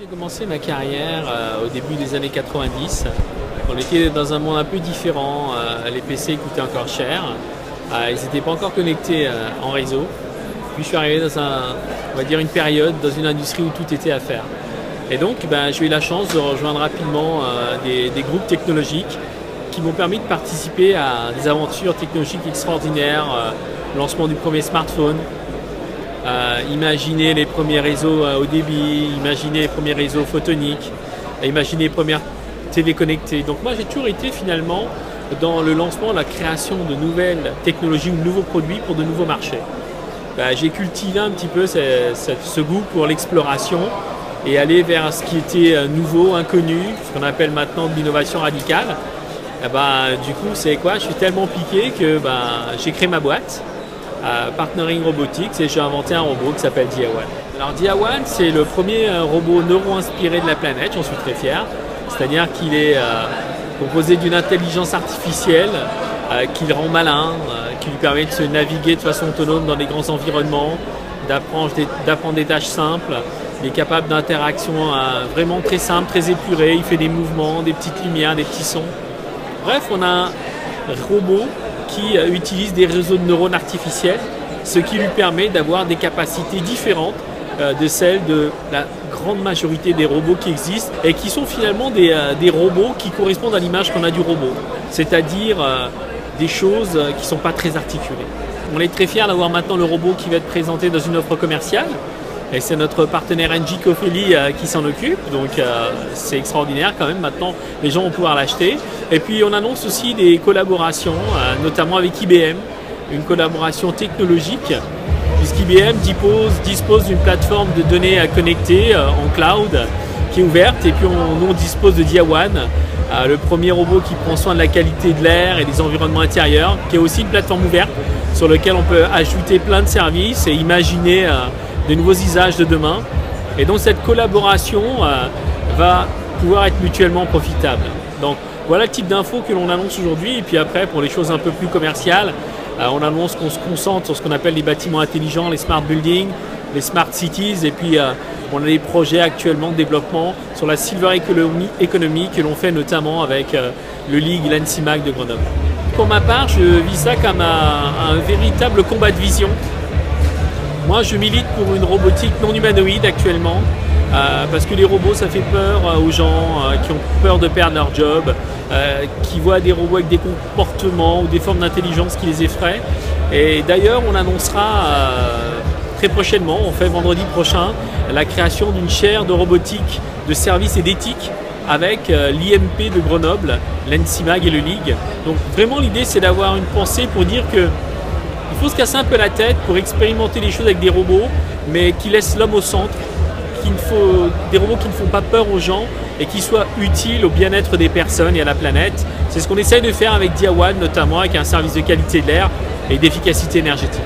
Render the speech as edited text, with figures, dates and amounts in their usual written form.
J'ai commencé ma carrière au début des années 90. On était dans un monde un peu différent. Les PC coûtaient encore cher. Ils n'étaient pas encore connectés en réseau. Puis je suis arrivé dans on va dire une période, dans une industrie où tout était à faire. Et donc j'ai eu la chance de rejoindre rapidement des groupes technologiques qui m'ont permis de participer à des aventures technologiques extraordinaires. Lancement du premier smartphone, imaginer les premiers réseaux haut débit, imaginer les premiers réseaux photoniques, imaginer les premières TV connectées. Donc moi j'ai toujours été finalement dans le lancement, la création de nouvelles technologies ou de nouveaux produits pour de nouveaux marchés. J'ai cultivé un petit peu ce goût pour l'exploration et aller vers ce qui était nouveau, inconnu, ce qu'on appelle maintenant de l'innovation radicale. Du coup, c'est quoi? Je suis tellement piqué que j'ai créé ma boîte. Partnering Robotics, et j'ai inventé un robot qui s'appelle Diawan. Alors Diawan, c'est le premier robot neuro-inspiré de la planète, j'en suis très fier. C'est-à-dire qu'il est composé d'une intelligence artificielle qui le rend malin, qui lui permet de se naviguer de façon autonome dans des grands environnements, d'apprendre des tâches simples. Il est capable d'interactions vraiment très simples, très épurées. Il fait des mouvements, des petites lumières, des petits sons. Bref, on a un robot qui utilise des réseaux de neurones artificiels, ce qui lui permet d'avoir des capacités différentes de celles de la grande majorité des robots qui existent et qui sont finalement des robots qui correspondent à l'image qu'on a du robot, c'est-à-dire des choses qui ne sont pas très articulées. On est très fiers d'avoir maintenant le robot qui va être présenté dans une offre commerciale. Et c'est notre partenaire NG Cofeli qui s'en occupe, donc c'est extraordinaire quand même, maintenant les gens vont pouvoir l'acheter. Et puis on annonce aussi des collaborations, notamment avec IBM, une collaboration technologique, puisqu'IBM dispose d'une plateforme de données connectées en cloud qui est ouverte, et puis on dispose de Diawan, le premier robot qui prend soin de la qualité de l'air et des environnements intérieurs, qui est aussi une plateforme ouverte sur laquelle on peut ajouter plein de services et imaginer de nouveaux usages de demain. Et donc cette collaboration va pouvoir être mutuellement profitable. Donc voilà le type d'infos que l'on annonce aujourd'hui. Et puis après, pour les choses un peu plus commerciales, on annonce qu'on se concentre sur ce qu'on appelle les bâtiments intelligents, les smart buildings, les smart cities. Et puis on a des projets actuellement de développement sur la silver economy que l'on fait notamment avec le League l'NCIMAC de Grenoble. Pour ma part, je vis ça comme un véritable combat de vision. Moi, je milite pour une robotique non humanoïde actuellement, parce que les robots, ça fait peur aux gens qui ont peur de perdre leur job, qui voient des robots avec des comportements ou des formes d'intelligence qui les effraient. Et d'ailleurs, on annoncera très prochainement, on fait vendredi prochain, la création d'une chaire de robotique, de services et d'éthique avec l'IMP de Grenoble, l'NCIMAG et le League. Donc vraiment, l'idée, c'est d'avoir une pensée pour dire que il faut se casser un peu la tête pour expérimenter les choses avec des robots, mais qui laissent l'homme au centre, des robots qui ne font pas peur aux gens et qui soient utiles au bien-être des personnes et à la planète. C'est ce qu'on essaye de faire avec Diawan, notamment avec un service de qualité de l'air et d'efficacité énergétique.